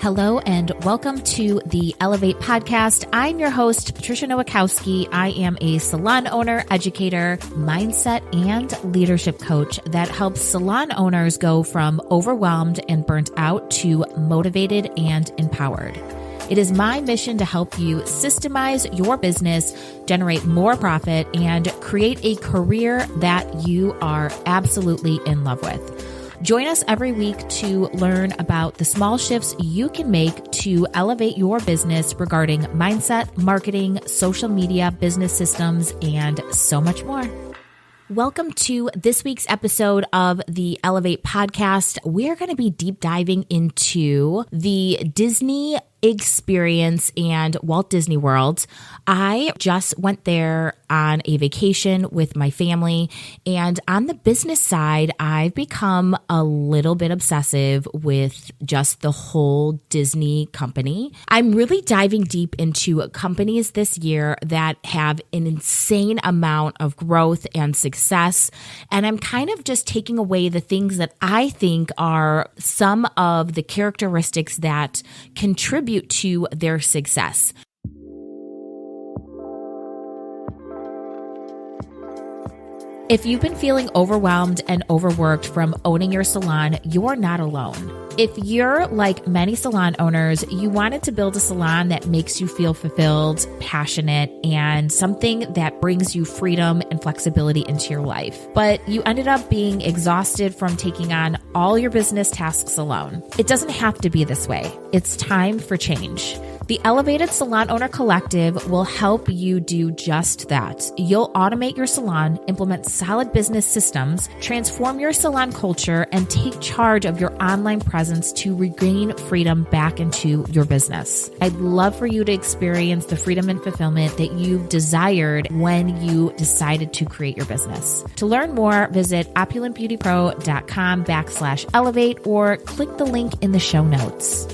Hello and welcome to the Elevate podcast. I'm your host, Patricia Nowakowski. I am a salon owner, educator, mindset, and leadership coach that helps salon owners go from overwhelmed and burnt out to motivated and empowered. It is my mission to help you systemize your business, generate more profit, and create a career that you are absolutely in love with. Join us every week to learn about the small shifts you can make to elevate your business regarding mindset, marketing, social media, business systems, and so much more. Welcome to this week's episode of the Elevate podcast. We're going to be deep diving into the Disney experience and Walt Disney World. I just went there on a vacation with my family, and on the business side, I've become a little bit obsessive with just the whole Disney company. I'm really diving deep into companies this year that have an insane amount of growth and success, and I'm kind of just taking away the things that I think are some of the characteristics that contribute to their success. If you've been feeling overwhelmed and overworked from owning your salon, you're not alone. If you're like many salon owners, you wanted to build a salon that makes you feel fulfilled, passionate, and something that brings you freedom and flexibility into your life. But you ended up being exhausted from taking on all your business tasks alone. It doesn't have to be this way. It's time for change. The Elevated Salon Owner Collective will help you do just that. You'll automate your salon, implement solid business systems, transform your salon culture, and take charge of your online presence to regain freedom back into your business. I'd love for you to experience the freedom and fulfillment that you've desired when you decided to create your business. To learn more, visit opulentbeautypro.com/elevate or click the link in the show notes.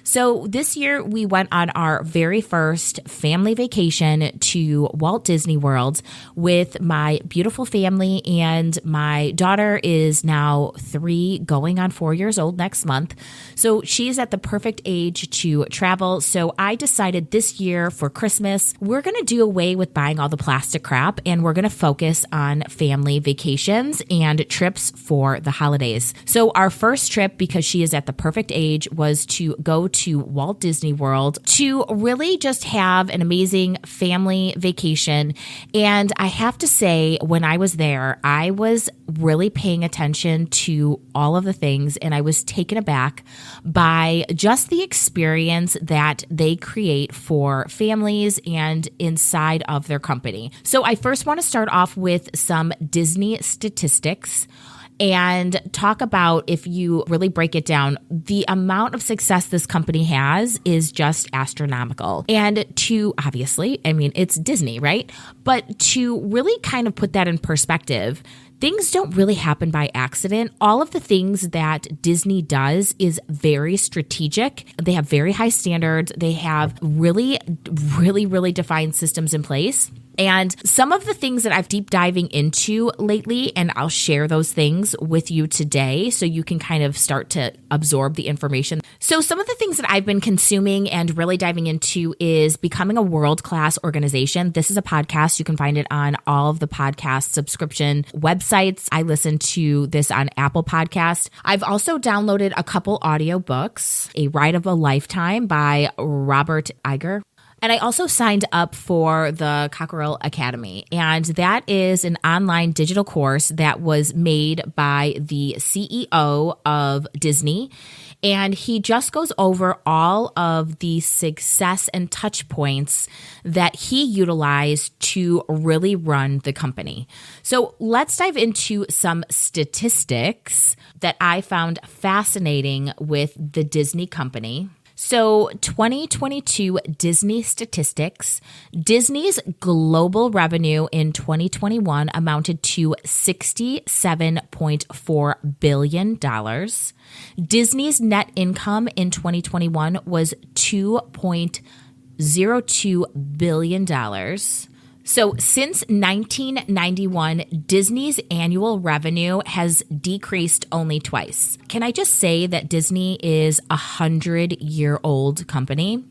So this year we went on our very first family vacation to Walt Disney World with my beautiful family, and my daughter is now 3 going on 4 years old next month. So she's at the perfect age to travel. So I decided this year for Christmas, we're going to do away with buying all the plastic crap, and we're going to focus on family vacations and trips for the holidays. So our first trip, because she is at the perfect age, was to go to Walt Disney World to really just have an amazing family vacation. And I have to say, when I was there, I was really paying attention to all of the things, and I was taken aback by just the experience that they create for families and inside of their company. So I first want to start off with some Disney statistics and talk about, if you really break it down, the amount of success this company has is just astronomical. And to, obviously, I mean, it's Disney, right? But to really kind of put that in perspective, things don't really happen by accident. All of the things that Disney does is very strategic. They have very high standards. They have really defined systems in place. And some of the things that I've deep diving into lately, and I'll share those things with you today so you can kind of start to absorb the information. So some of the things that I've been consuming and really diving into is becoming a world-class organization. This is a podcast. You can find it on all of the podcast subscription websites. I listen to this on Apple Podcasts. I've also downloaded a couple audiobooks, A Ride of a Lifetime by Robert Iger. And I also signed up for the Cockerell Academy, and that is an online digital course that was made by the CEO of Disney. And he just goes over all of the success and touch points that he utilized to really run the company. So let's dive into some statistics that I found fascinating with the Disney company. So 2022 Disney statistics, Disney's global revenue in 2021 amounted to $67.4 billion. Disney's net income in 2021 was $2.02 billion. So since 1991, Disney's annual revenue has decreased only twice. Can I just say that Disney is a 100-year-old company?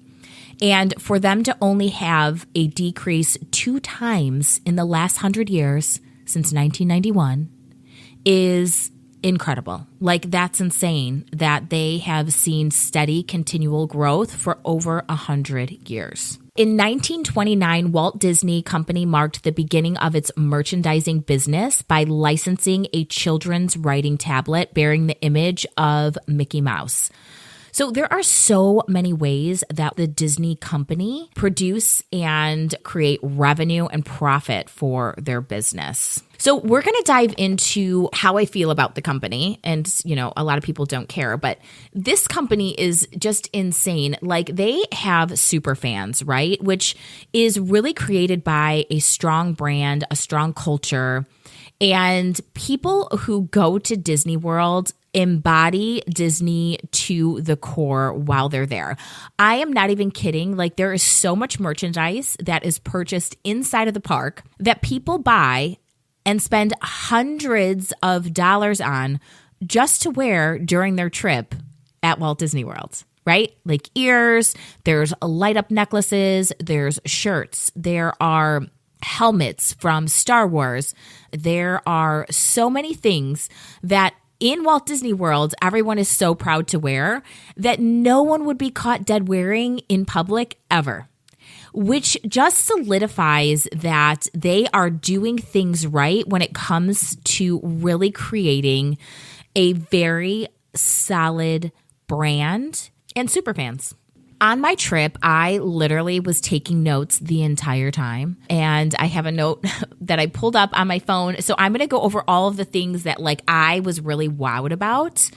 And for them to only have a decrease 2 times in the last 100 years since 1991 is incredible. Like, that's insane that they have seen steady, continual growth for over 100 years. In 1929, Walt Disney Company marked the beginning of its merchandising business by licensing a children's writing tablet bearing the image of Mickey Mouse. So there are so many ways that the Disney Company produce and create revenue and profit for their business. So we're going to dive into how I feel about the company. And, a lot of people don't care, but this company is just insane. Like, they have super fans, right? Which is really created by a strong brand, a strong culture, and people who go to Disney World embody Disney to the core while they're there. I am not even kidding. Like, there is so much merchandise that is purchased inside of the park that people buy and spend hundreds of dollars on just to wear during their trip at Walt Disney World, right? Like ears, there's light up necklaces, there's shirts, there are helmets from Star Wars. There are so many things that in Walt Disney World, everyone is so proud to wear that no one would be caught dead wearing in public ever, which just solidifies that they are doing things right when it comes to really creating a very solid brand and superfans. On my trip, I literally was taking notes the entire time, and I have a note that I pulled up on my phone. So I'm going to go over all of the things that I was really wowed about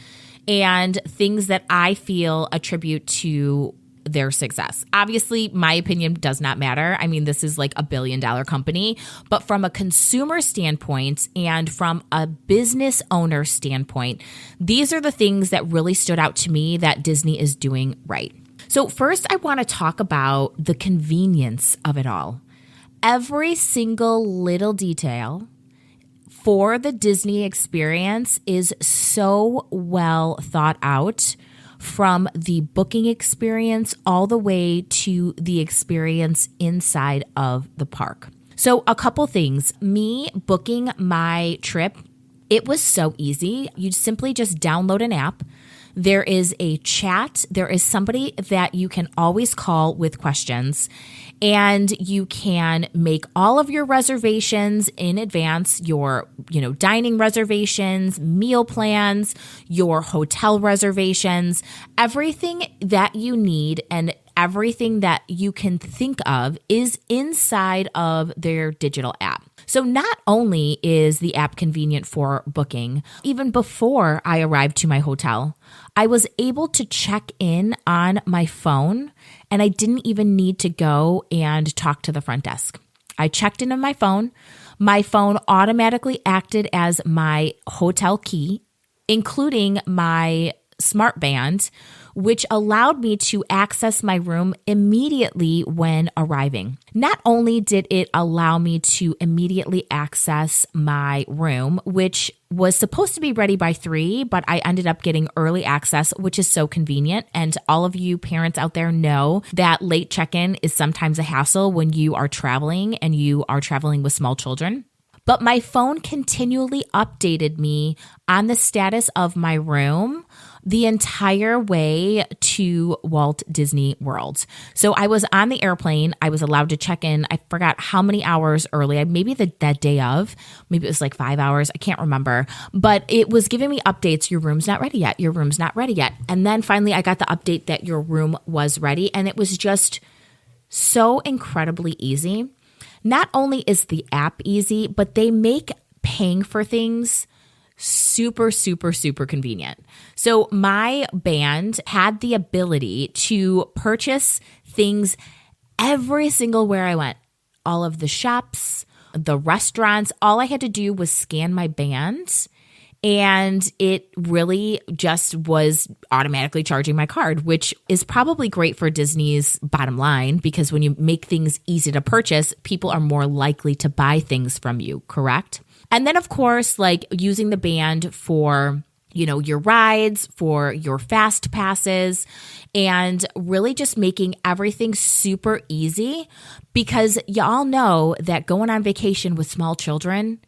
and things that I feel attribute to their success. Obviously, my opinion does not matter. I mean, this is like a $1 billion company, but from a consumer standpoint and from a business owner standpoint, these are the things that really stood out to me that Disney is doing right. So first, I want to talk about the convenience of it all. Every single little detail for the Disney experience is so well thought out, from the booking experience all the way to the experience inside of the park. So a couple things. Me booking my trip, it was so easy. You simply just download an app. There is a chat. There is somebody that you can always call with questions, and you can make all of your reservations in advance, your, dining reservations, meal plans, your hotel reservations, everything that you need and everything that you can think of is inside of their digital app. So not only is the app convenient for booking, even before I arrived to my hotel, I was able to check in on my phone, and I didn't even need to go and talk to the front desk. I checked in on my phone. My phone automatically acted as my hotel key, including my smart band, which allowed me to access my room immediately when arriving. Not only did it allow me to immediately access my room, which was supposed to be ready by 3, but I ended up getting early access, which is so convenient. And all of you parents out there know that late check-in is sometimes a hassle when you are traveling and you are traveling with small children. But my phone continually updated me on the status of my room the entire way to Walt Disney World. So I was on the airplane. I was allowed to check in. I forgot how many hours early, maybe that day of, maybe it was like 5 hours. I can't remember, but it was giving me updates. Your room's not ready yet. Your room's not ready yet. And then finally I got the update that your room was ready. And it was just so incredibly easy. Not only is the app easy, but they make paying for things super, super, super convenient. So my band had the ability to purchase things every single where I went. All of the shops, the restaurants, all I had to do was scan my band And it really just was automatically charging my card, which is probably great for Disney's bottom line, because when you make things easy to purchase, people are more likely to buy things from you, correct? And then, of course, like using the band for your rides, for your fast passes, and really just making everything super easy, because y'all know that going on vacation with small children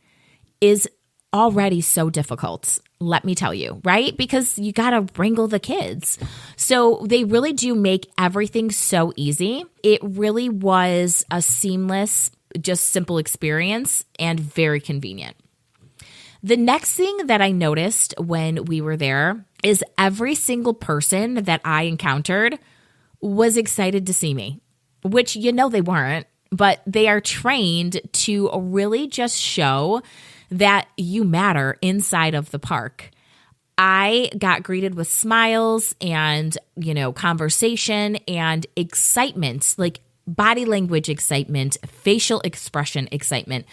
is already so difficult, let me tell you, right? Because you got to wrangle the kids. So they really do make everything so easy. It really was a seamless, just simple experience and very convenient. The next thing that I noticed when we were there is every single person that I encountered was excited to see me, which they weren't, but they are trained to really just show that you matter inside of the park. I got greeted with smiles and, conversation and excitement, like body language excitement, facial expression excitement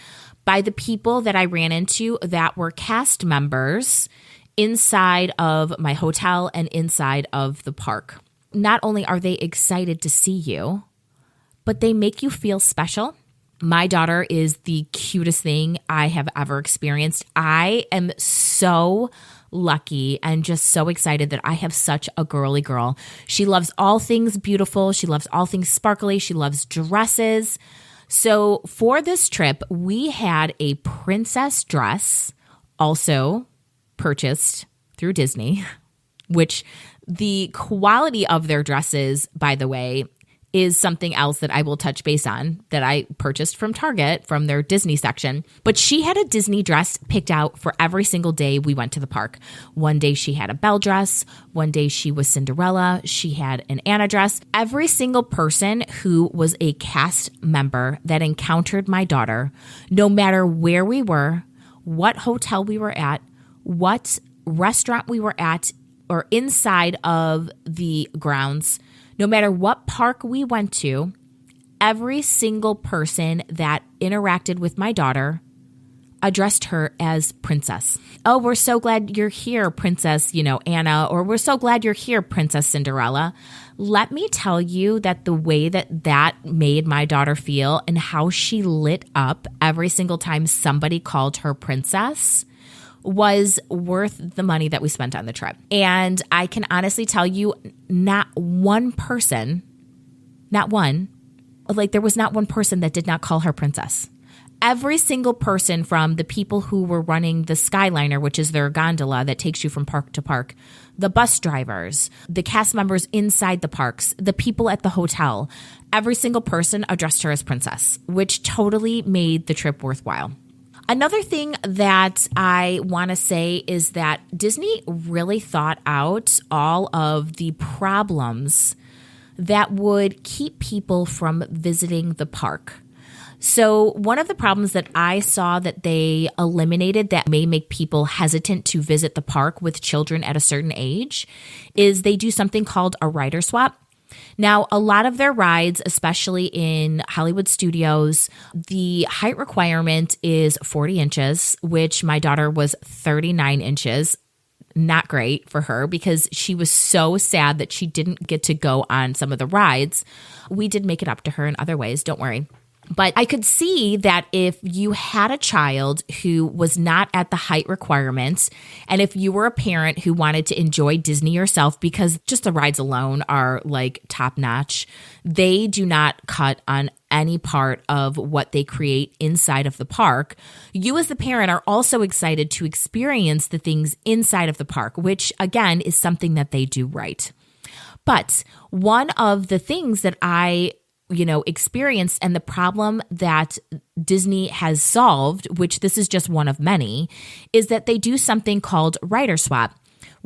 by the people that I ran into that were cast members inside of my hotel and inside of the park. Not only are they excited to see you, but they make you feel special. My daughter is the cutest thing I have ever experienced. I am so lucky and just so excited that I have such a girly girl. She loves all things beautiful. She loves all things sparkly. She loves dresses. So for this trip, we had a princess dress, also purchased through Disney, which the quality of their dresses, by the way, is something else that I will touch base on that I purchased from Target from their Disney section. But she had a Disney dress picked out for every single day we went to the park. One day she had a Belle dress. One day she was Cinderella. She had an Anna dress. Every single person who was a cast member that encountered my daughter, no matter where we were, what hotel we were at, what restaurant we were at, or inside of the grounds, no matter what park we went to, every single person that interacted with my daughter addressed her as princess. Oh, we're so glad you're here, Princess, Anna, or we're so glad you're here, Princess Cinderella. Let me tell you that the way that made my daughter feel and how she lit up every single time somebody called her princess was worth the money that we spent on the trip. And I can honestly tell you, not one person, there was not one person that did not call her princess. Every single person, from the people who were running the Skyliner, which is their gondola that takes you from park to park, the bus drivers, the cast members inside the parks, the people at the hotel, every single person addressed her as princess, which totally made the trip worthwhile. Another thing that I want to say is that Disney really thought out all of the problems that would keep people from visiting the park. So one of the problems that I saw that they eliminated that may make people hesitant to visit the park with children at a certain age is they do something called a rider swap. Now, a lot of their rides, especially in Hollywood Studios, the height requirement is 40 inches, which my daughter was 39 inches. Not great for her because she was so sad that she didn't get to go on some of the rides. We did make it up to her in other ways, don't worry. But I could see that if you had a child who was not at the height requirements, and if you were a parent who wanted to enjoy Disney yourself, because just the rides alone are like top notch, they do not cut on any part of what they create inside of the park. You as the parent are also excited to experience the things inside of the park, which again is something that they do right. But one of the things that I experienced, and the problem that Disney has solved, which this is just one of many, is that they do something called rider swap,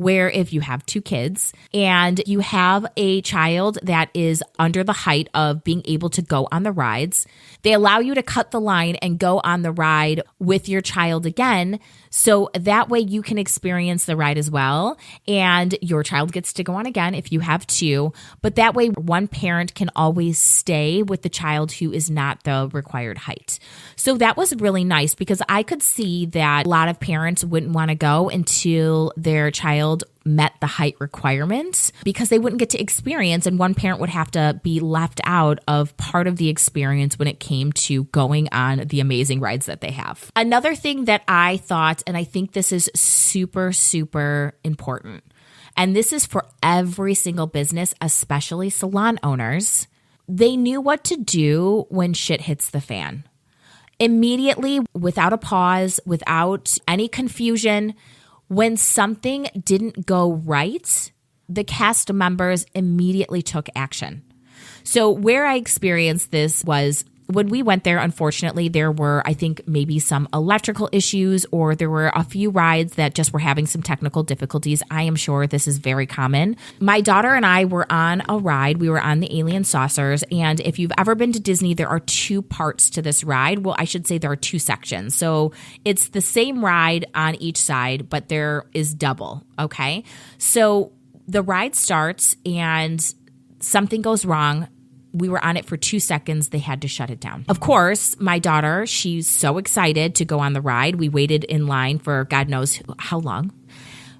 where if you have two kids and you have a child that is under the height of being able to go on the rides, they allow you to cut the line and go on the ride with your child again. So that way you can experience the ride as well. And your child gets to go on again if you have two. But that way one parent can always stay with the child who is not the required height. So that was really nice because I could see that a lot of parents wouldn't want to go until their child met the height requirements because they wouldn't get to experience, and one parent would have to be left out of part of the experience when it came to going on the amazing rides that they have. Another thing that I thought, and I think this is super, super important, and this is for every single business, especially salon owners, they knew what to do when shit hits the fan. Immediately, without a pause, without any confusion, when something didn't go right, the cast members immediately took action. So where I experienced this was when we went there, unfortunately, there were, I think, maybe some electrical issues, or there were a few rides that just were having some technical difficulties. I am sure this is very common. My daughter and I were on a ride. We were on the Alien Saucers. And if you've ever been to Disney, there are two parts to this ride. Well, I should say there are two sections. So it's the same ride on each side, but there is double. Okay. So the ride starts and something goes wrong. We were on it for 2 seconds. They had to shut it down. Of course, my daughter, she's so excited to go on the ride. We waited in line for God knows how long.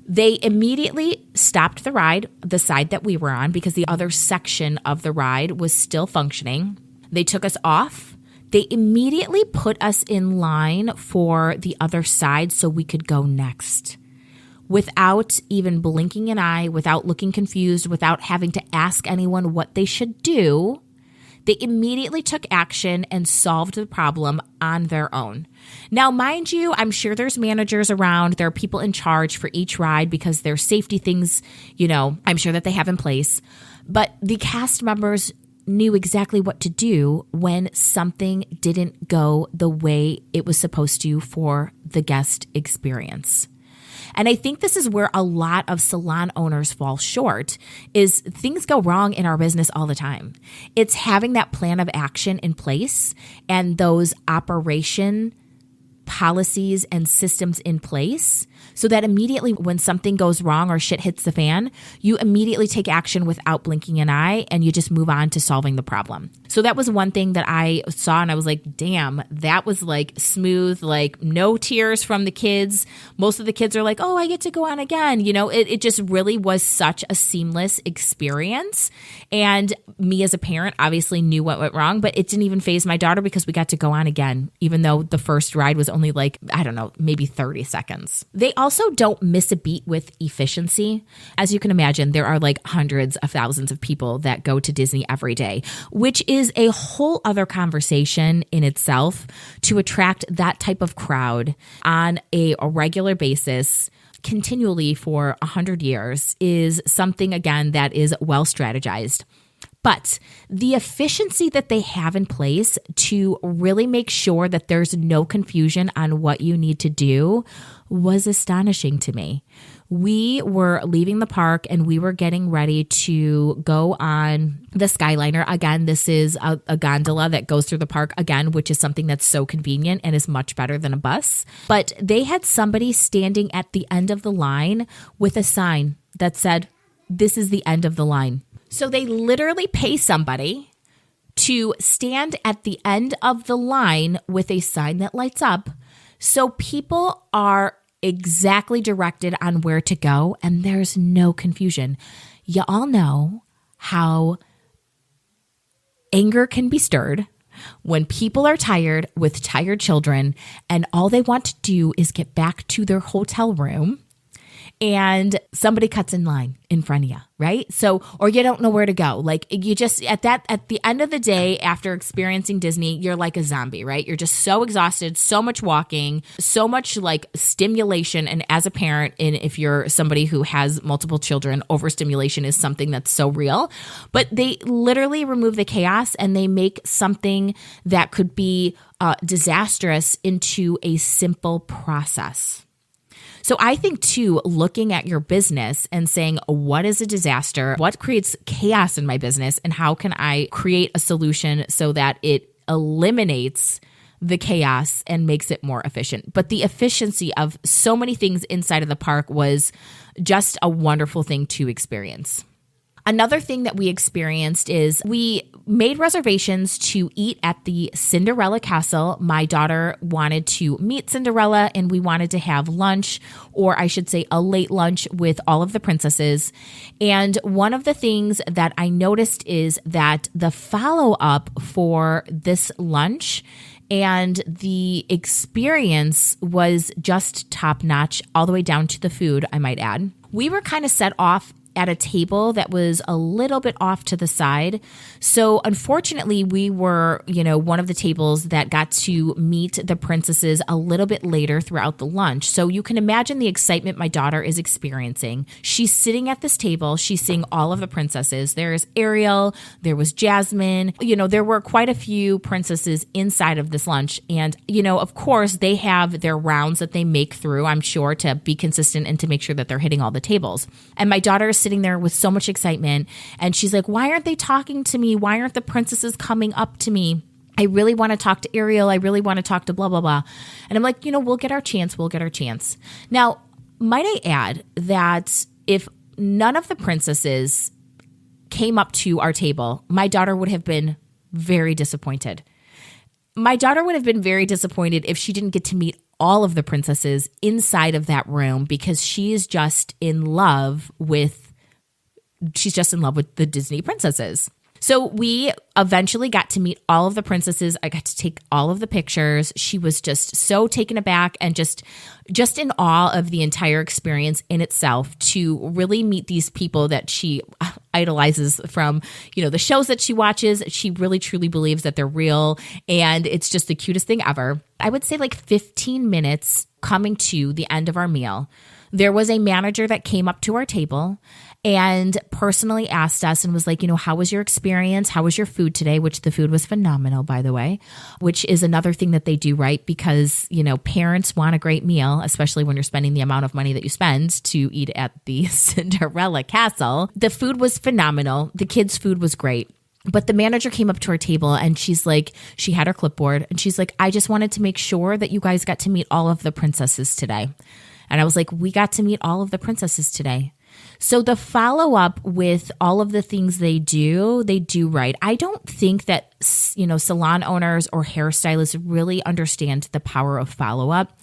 They immediately stopped the ride, the side that we were on, because the other section of the ride was still functioning. They took us off. They immediately put us in line for the other side so we could go next. Without even blinking an eye, without looking confused, without having to ask anyone what they should do, they immediately took action and solved the problem on their own. Now, mind you, I'm sure there's managers around. There are people in charge for each ride because there's safety things, I'm sure that they have in place. But the cast members knew exactly what to do when something didn't go the way it was supposed to for the guest experience. And I think this is where a lot of salon owners fall short, is things go wrong in our business all the time. It's having that plan of action in place and those operation policies and systems in place so that immediately when something goes wrong or shit hits the fan, you immediately take action without blinking an eye and you just move on to solving the problem. So that was one thing that I saw and I was like, damn, that was like smooth, like no tears from the kids. Most of the kids are like, oh, I get to go on again. It just really was such a seamless experience. And me as a parent obviously knew what went wrong, but it didn't even faze my daughter because we got to go on again, even though the first ride was only like, I don't know, maybe 30 seconds. They also don't miss a beat with efficiency. As you can imagine, there are like hundreds of thousands of people that go to Disney every day, which is a whole other conversation in itself to attract that type of crowd on a regular basis continually for 100 years is something, again, that is well strategized. But the efficiency that they have in place to really make sure that there's no confusion on what you need to do was astonishing to me. We were leaving the park and we were getting ready to go on the Skyliner. Again, this is a gondola that goes through the park again, which is something that's so convenient and is much better than a bus. But they had somebody standing at the end of the line with a sign that said, "This is the end of the line." So they literally pay somebody to stand at the end of the line with a sign that lights up. So people are exactly directed on where to go and there's no confusion. You all know how anger can be stirred when people are tired with tired children and all they want to do is get back to their hotel room and somebody cuts in line in front of you, right? So, or you don't know where to go. Like you just, at the end of the day, after experiencing Disney, you're like a zombie, right? You're just so exhausted, so much walking, so much like stimulation. And as a parent, and if you're somebody who has multiple children, overstimulation is something that's so real. But they literally remove the chaos and they make something that could be disastrous into a simple process. So I think too, looking at your business and saying, what is a disaster? What creates chaos in my business? And how can I create a solution so that it eliminates the chaos and makes it more efficient? But the efficiency of so many things inside of the park was just a wonderful thing to experience. Another thing that we experienced is we made reservations to eat at the Cinderella Castle. My daughter wanted to meet Cinderella and we wanted to have lunch, or I should say a late lunch with all of the princesses. And one of the things that I noticed is that the follow-up for this lunch and the experience was just top-notch, all the way down to the food, I might add. We were kind of set off at a table that was a little bit off to the side. So unfortunately, we were, one of the tables that got to meet the princesses a little bit later throughout the lunch. So you can imagine the excitement my daughter is experiencing. She's sitting at this table. She's seeing all of the princesses. There's Ariel. There was Jasmine. There were quite a few princesses inside of this lunch. And, of course, they have their rounds that they make through, I'm sure, to be consistent and to make sure that they're hitting all the tables. And my daughter is sitting there with so much excitement. And she's like, why aren't they talking to me? Why aren't the princesses coming up to me? I really want to talk to Ariel. I really want to talk to blah, blah, blah. And I'm like, we'll get our chance. We'll get our chance. Now, might I add that if none of the princesses came up to our table, my daughter would have been very disappointed. My daughter would have been very disappointed if she didn't get to meet all of the princesses inside of that room, because she is just in love with the Disney princesses. So we eventually got to meet all of the princesses. I got to take all of the pictures. She was just so taken aback and just in awe of the entire experience in itself, to really meet these people that she idolizes from, the shows that she watches. She really truly believes that they're real. And it's just the cutest thing ever. I would say like 15 minutes coming to the end of our meal, there was a manager that came up to our table and personally asked us and was like, how was your experience? How was your food today? Which the food was phenomenal, by the way, which is another thing that they do right, because, parents want a great meal, especially when you're spending the amount of money that you spend to eat at the Cinderella Castle. The food was phenomenal. The kids' food was great. But the manager came up to our table and she's like, she had her clipboard and she's like, I just wanted to make sure that you guys got to meet all of the princesses today. And I was like, we got to meet all of the princesses today. So the follow-up with all of the things they do right. I don't think that, salon owners or hairstylists really understand the power of follow-up.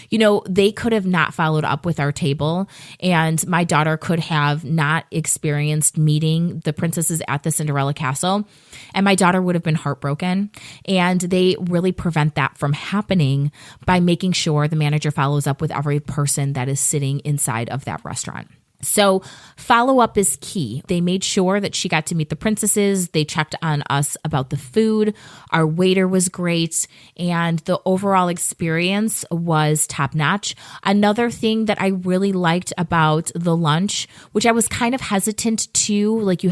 They could have not followed up with our table, and my daughter could have not experienced meeting the princesses at the Cinderella Castle, and my daughter would have been heartbroken. And they really prevent that from happening by making sure the manager follows up with every person that is sitting inside of that restaurant. So follow-up is key. They made sure that she got to meet the princesses. They checked on us about the food. Our waiter was great. And the overall experience was top-notch. Another thing that I really liked about the lunch, which I was kind of hesitant to, like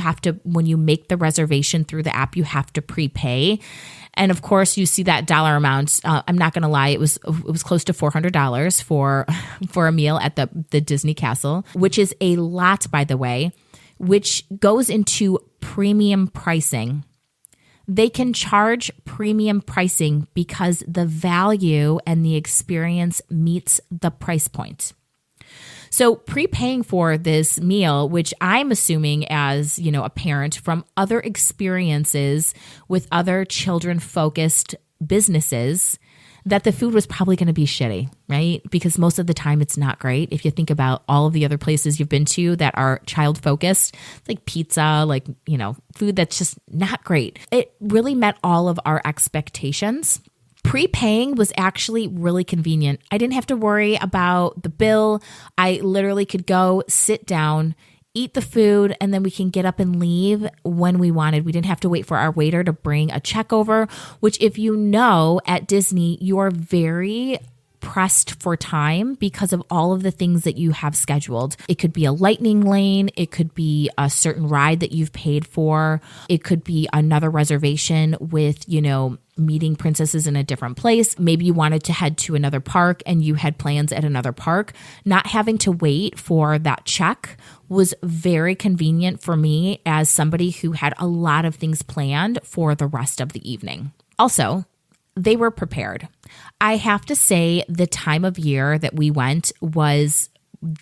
when you make the reservation through the app, you have to prepay. And of course, you see that dollar amount. I'm not going to lie; it was close to $400 for a meal at the Disney Castle, which is a lot, by the way, which goes into premium pricing. They can charge premium pricing because the value and the experience meets the price point. So prepaying for this meal, which I'm assuming as, a parent from other experiences with other children-focused businesses, that the food was probably going to be shitty, right? Because most of the time it's not great. If you think about all of the other places you've been to that are child-focused, like pizza, food that's just not great. It really met all of our expectations. Prepaying was actually really convenient. I didn't have to worry about the bill. I literally could go, sit down, eat the food, and then we can get up and leave when we wanted. We didn't have to wait for our waiter to bring a check over, which if at Disney, you are very pressed for time because of all of the things that you have scheduled. It could be a lightning lane. It could be a certain ride that you've paid for. It could be another reservation with, meeting princesses in a different place. Maybe you wanted to head to another park and you had plans at another park. Not having to wait for that check was very convenient for me as somebody who had a lot of things planned for the rest of the evening. Also, they were prepared. I have to say the time of year that we went was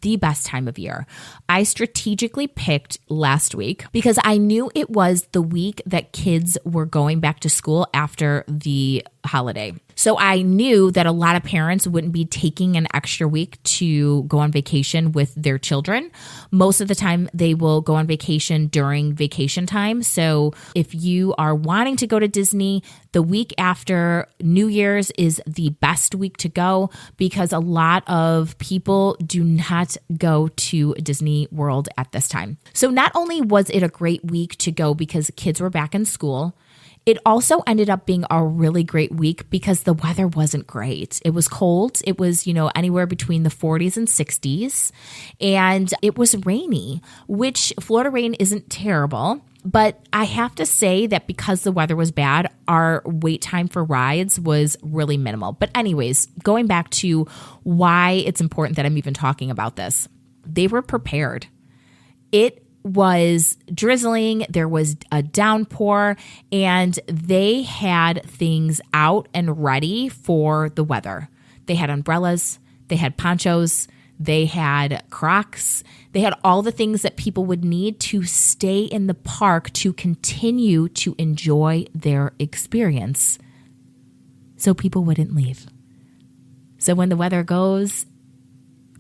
the best time of year. I strategically picked last week because I knew it was the week that kids were going back to school after the holiday. So I knew that a lot of parents wouldn't be taking an extra week to go on vacation with their children. Most of the time they will go on vacation during vacation time. So if you are wanting to go to Disney, the week after New Year's is the best week to go because a lot of people do not go to Disney World at this time. So not only was it a great week to go because kids were back in school, it also ended up being a really great week because the weather wasn't great. It was cold. It was, anywhere between the 40s and 60s. And it was rainy, which Florida rain isn't terrible. But I have to say that because the weather was bad, our wait time for rides was really minimal. But anyways, going back to why it's important that I'm even talking about this, they were prepared. It was drizzling, there was a downpour, and they had things out and ready for the weather. They had umbrellas, they had ponchos, they had Crocs, they had all the things that people would need to stay in the park to continue to enjoy their experience so people wouldn't leave. So when the weather goes,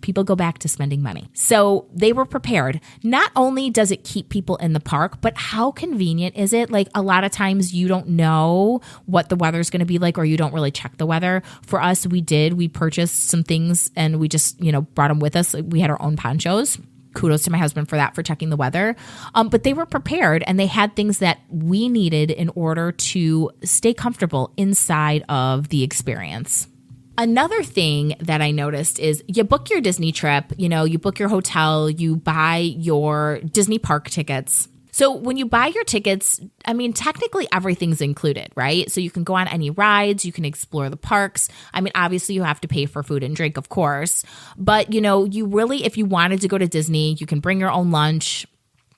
people go back to spending money. So they were prepared. Not only does it keep people in the park, but how convenient is it? Like a lot of times you don't know what the weather's going to be like, or you don't really check the weather. For us, we did. We purchased some things and we just, brought them with us. We had our own ponchos. Kudos to my husband for that, for checking the weather. But they were prepared and they had things that we needed in order to stay comfortable inside of the experience. Another thing that I noticed is you book your Disney trip, you book your hotel, you buy your Disney park tickets. So when you buy your tickets, technically everything's included, right? So you can go on any rides, you can explore the parks. Obviously you have to pay for food and drink, of course. But, you really, if you wanted to go to Disney, you can bring your own lunch.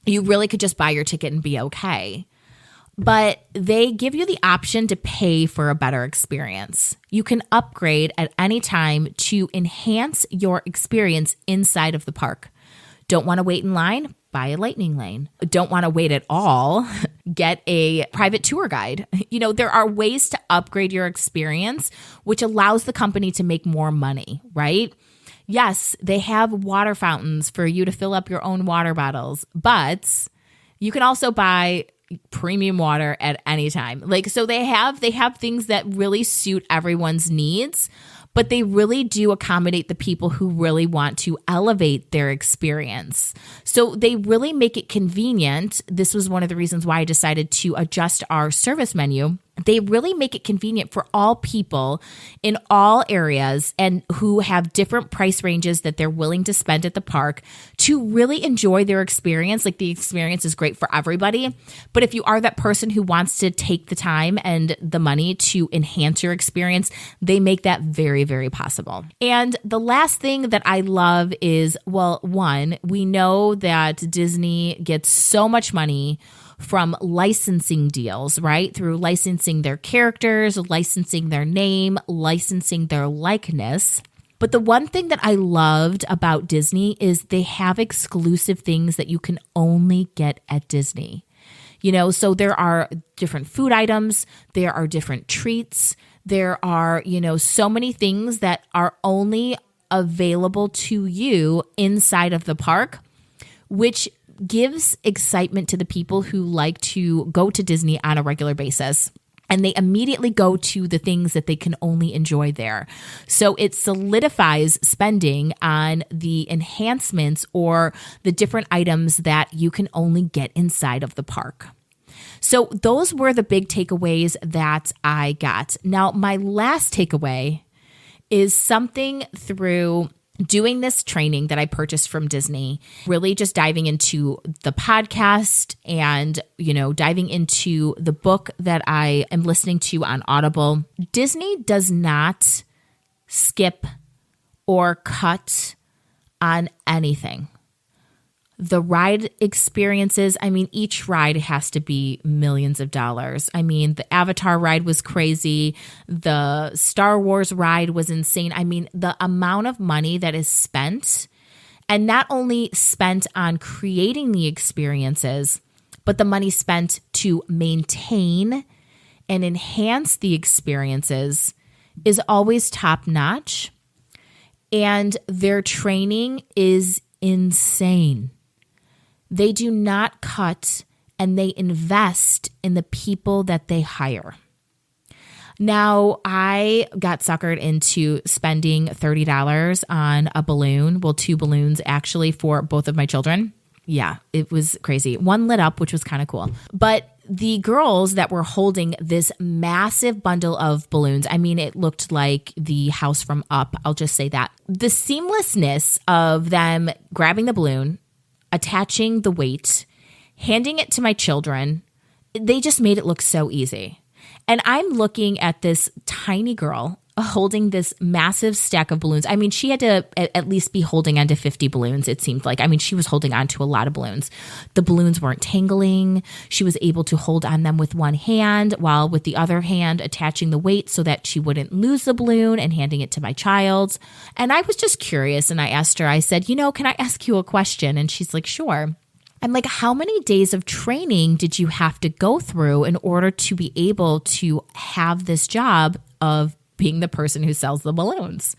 You really could just buy your ticket and be okay. But they give you the option to pay for a better experience. You can upgrade at any time to enhance your experience inside of the park. Don't want to wait in line? Buy a lightning lane. Don't want to wait at all? Get a private tour guide. There are ways to upgrade your experience, which allows the company to make more money, right? Yes, they have water fountains for you to fill up your own water bottles, but you can also buy premium water at any time. So they have things that really suit everyone's needs, but they really do accommodate the people who really want to elevate their experience. So they really make it convenient. This was one of the reasons why I decided to adjust our service menu. They really make it convenient for all people in all areas and who have different price ranges that they're willing to spend at the park to really enjoy their experience. The experience is great for everybody. But if you are that person who wants to take the time and the money to enhance your experience, they make that very, very possible. And the last thing that I love is, one, we know that Disney gets so much money from licensing deals, right? Through licensing their characters, licensing their name, licensing their likeness. But the one thing that I loved about Disney is they have exclusive things that you can only get at Disney. So there are different food items, there are different treats, there are, so many things that are only available to you inside of the park, which gives excitement to the people who like to go to Disney on a regular basis. And they immediately go to the things that they can only enjoy there. So it solidifies spending on the enhancements or the different items that you can only get inside of the park. So those were the big takeaways that I got. Now, my last takeaway is something through doing this training that I purchased from Disney, really just diving into the podcast and, diving into the book that I am listening to on Audible. Disney does not skip or cut on anything. The ride experiences, each ride has to be millions of dollars. The Avatar ride was crazy. The Star Wars ride was insane. The amount of money that is spent, and not only spent on creating the experiences, but the money spent to maintain and enhance the experiences is always top notch. And their training is insane. They do not cut, and they invest in the people that they hire. Now, I got suckered into spending $30 on a balloon. Well, 2 balloons actually for both of my children. Yeah, it was crazy. One lit up, which was kind of cool. But the girls that were holding this massive bundle of balloons, it looked like the house from Up. I'll just say that. The seamlessness of them grabbing the balloon, attaching the weight, handing it to my children, they just made it look so easy. And I'm looking at this tiny girl holding this massive stack of balloons. She had to at least be holding on to 50 balloons, it seemed like. She was holding on to a lot of balloons. The balloons weren't tangling. She was able to hold on them with one hand while with the other hand attaching the weight so that she wouldn't lose the balloon and handing it to my child. And I was just curious, and I asked her, I said, can I ask you a question? And she's like, sure. I'm like, how many days of training did you have to go through in order to be able to have this job of being the person who sells the balloons?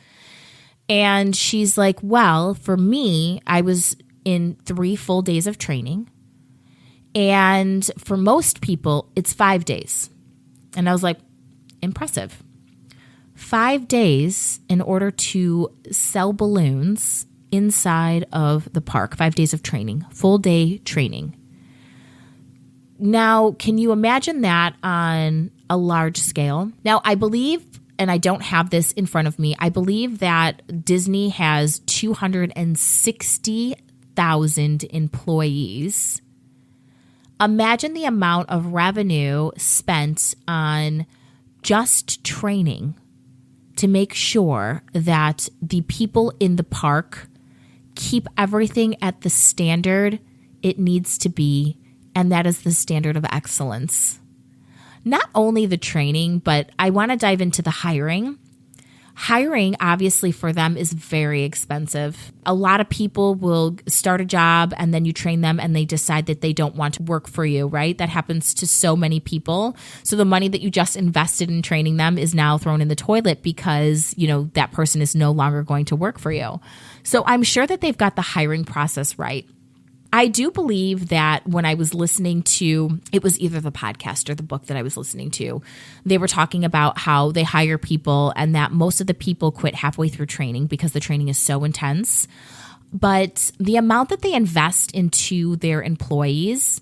And she's like, well, for me, I was in 3 full days of training. And for most people, it's 5 days. And I was like, impressive. 5 days in order to sell balloons inside of the park, 5 days of training, full day training. Now, can you imagine that on a large scale? Now, I believe, and I don't have this in front of me, I believe that Disney has 260,000 employees. Imagine the amount of revenue spent on just training to make sure that the people in the park keep everything at the standard it needs to be, and that is the standard of excellence. Not only the training, but I want to dive into the hiring. Hiring, obviously, for them is very expensive. A lot of people will start a job and then you train them and they decide that they don't want to work for you, right? That happens to so many people. So the money that you just invested in training them is now thrown in the toilet because, that person is no longer going to work for you. So I'm sure that they've got the hiring process right. I do believe that when I was listening to, it was either the podcast or the book that I was listening to, they were talking about how they hire people and that most of the people quit halfway through training because the training is so intense. But the amount that they invest into their employees,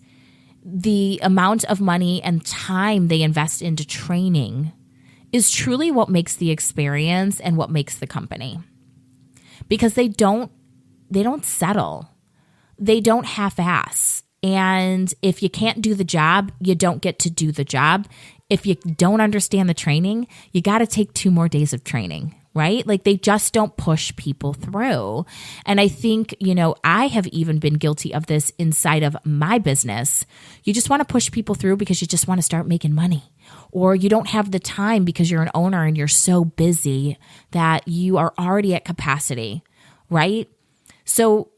the amount of money and time they invest into training is truly what makes the experience and what makes the company. Because they don't settle. They don't half-ass. And if you can't do the job, you don't get to do the job. If you don't understand the training, you got to take 2 more days of training, right? Like they just don't push people through. And I think, I have even been guilty of this inside of my business. You just want to push people through because you just want to start making money. Or you don't have the time because you're an owner and you're so busy that you are already at capacity, right? So,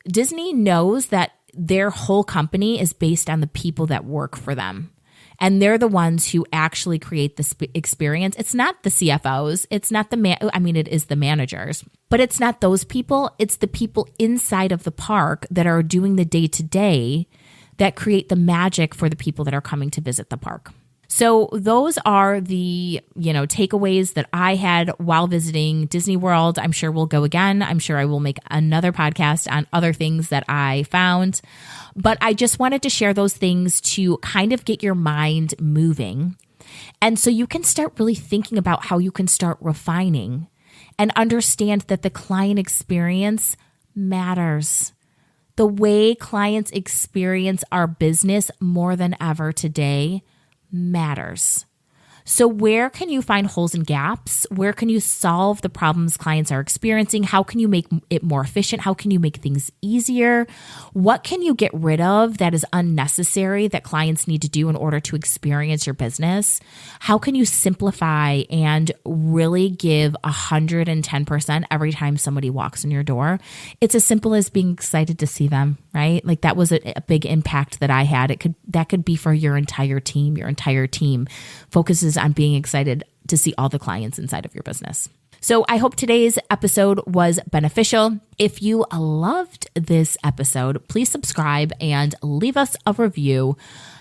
Disney knows that their whole company is based on the people that work for them. And they're the ones who actually create this experience. It's not the CFOs. It's not it is the managers. But it's not those people. It's the people inside of the park that are doing the day-to-day that create the magic for the people that are coming to visit the park. So those are the, takeaways that I had while visiting Disney World. I'm sure we'll go again. I'm sure I will make another podcast on other things that I found. But I just wanted to share those things to kind of get your mind moving And so you can start really thinking about how you can start refining and understand that the client experience matters. The way clients experience our business more than ever today matters. So where can you find holes and gaps? Where can you solve the problems clients are experiencing? How can you make it more efficient? How can you make things easier? What can you get rid of that is unnecessary that clients need to do in order to experience your business? How can you simplify and really give 110% every time somebody walks in your door? It's as simple as being excited to see them, right? Like that was a big impact that I had. That could be for your entire team. Your entire team focuses on being excited to see all the clients inside of your business. So I hope today's episode was beneficial. If you loved this episode, please subscribe and leave us a review.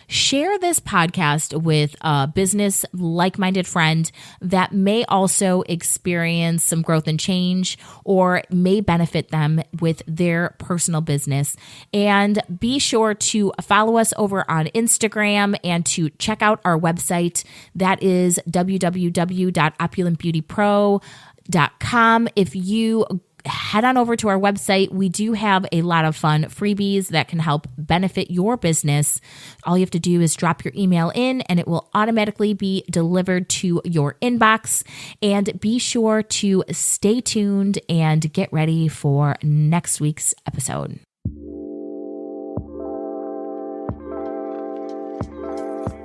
Share this podcast with a business like-minded friend that may also experience some growth and change or may benefit them with their personal business. And be sure to follow us over on Instagram and to check out our website. That is www.opulentbeautypro.com. If you head on over to our website, we do have a lot of fun freebies that can help benefit your business. All you have to do is drop your email in and it will automatically be delivered to your inbox. And be sure to stay tuned and get ready for next week's episode.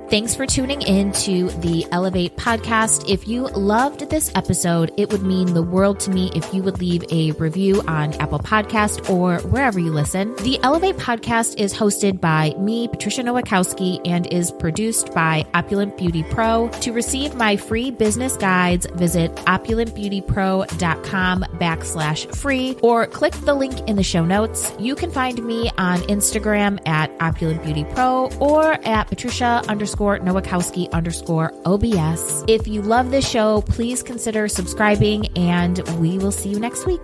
Thanks for tuning in to the Elevate podcast. If you loved this episode, it would mean the world to me if you would leave a review on Apple Podcast or wherever you listen. The Elevate podcast is hosted by me, Patricia Nowakowski, and is produced by Opulent Beauty Pro. To receive my free business guides, visit opulentbeautypro.com/free or click the link in the show notes. You can find me on Instagram at Opulent Beauty Pro or at Patricia_Nowakowski_OBS. If you love this show, please consider subscribing and we will see you next week.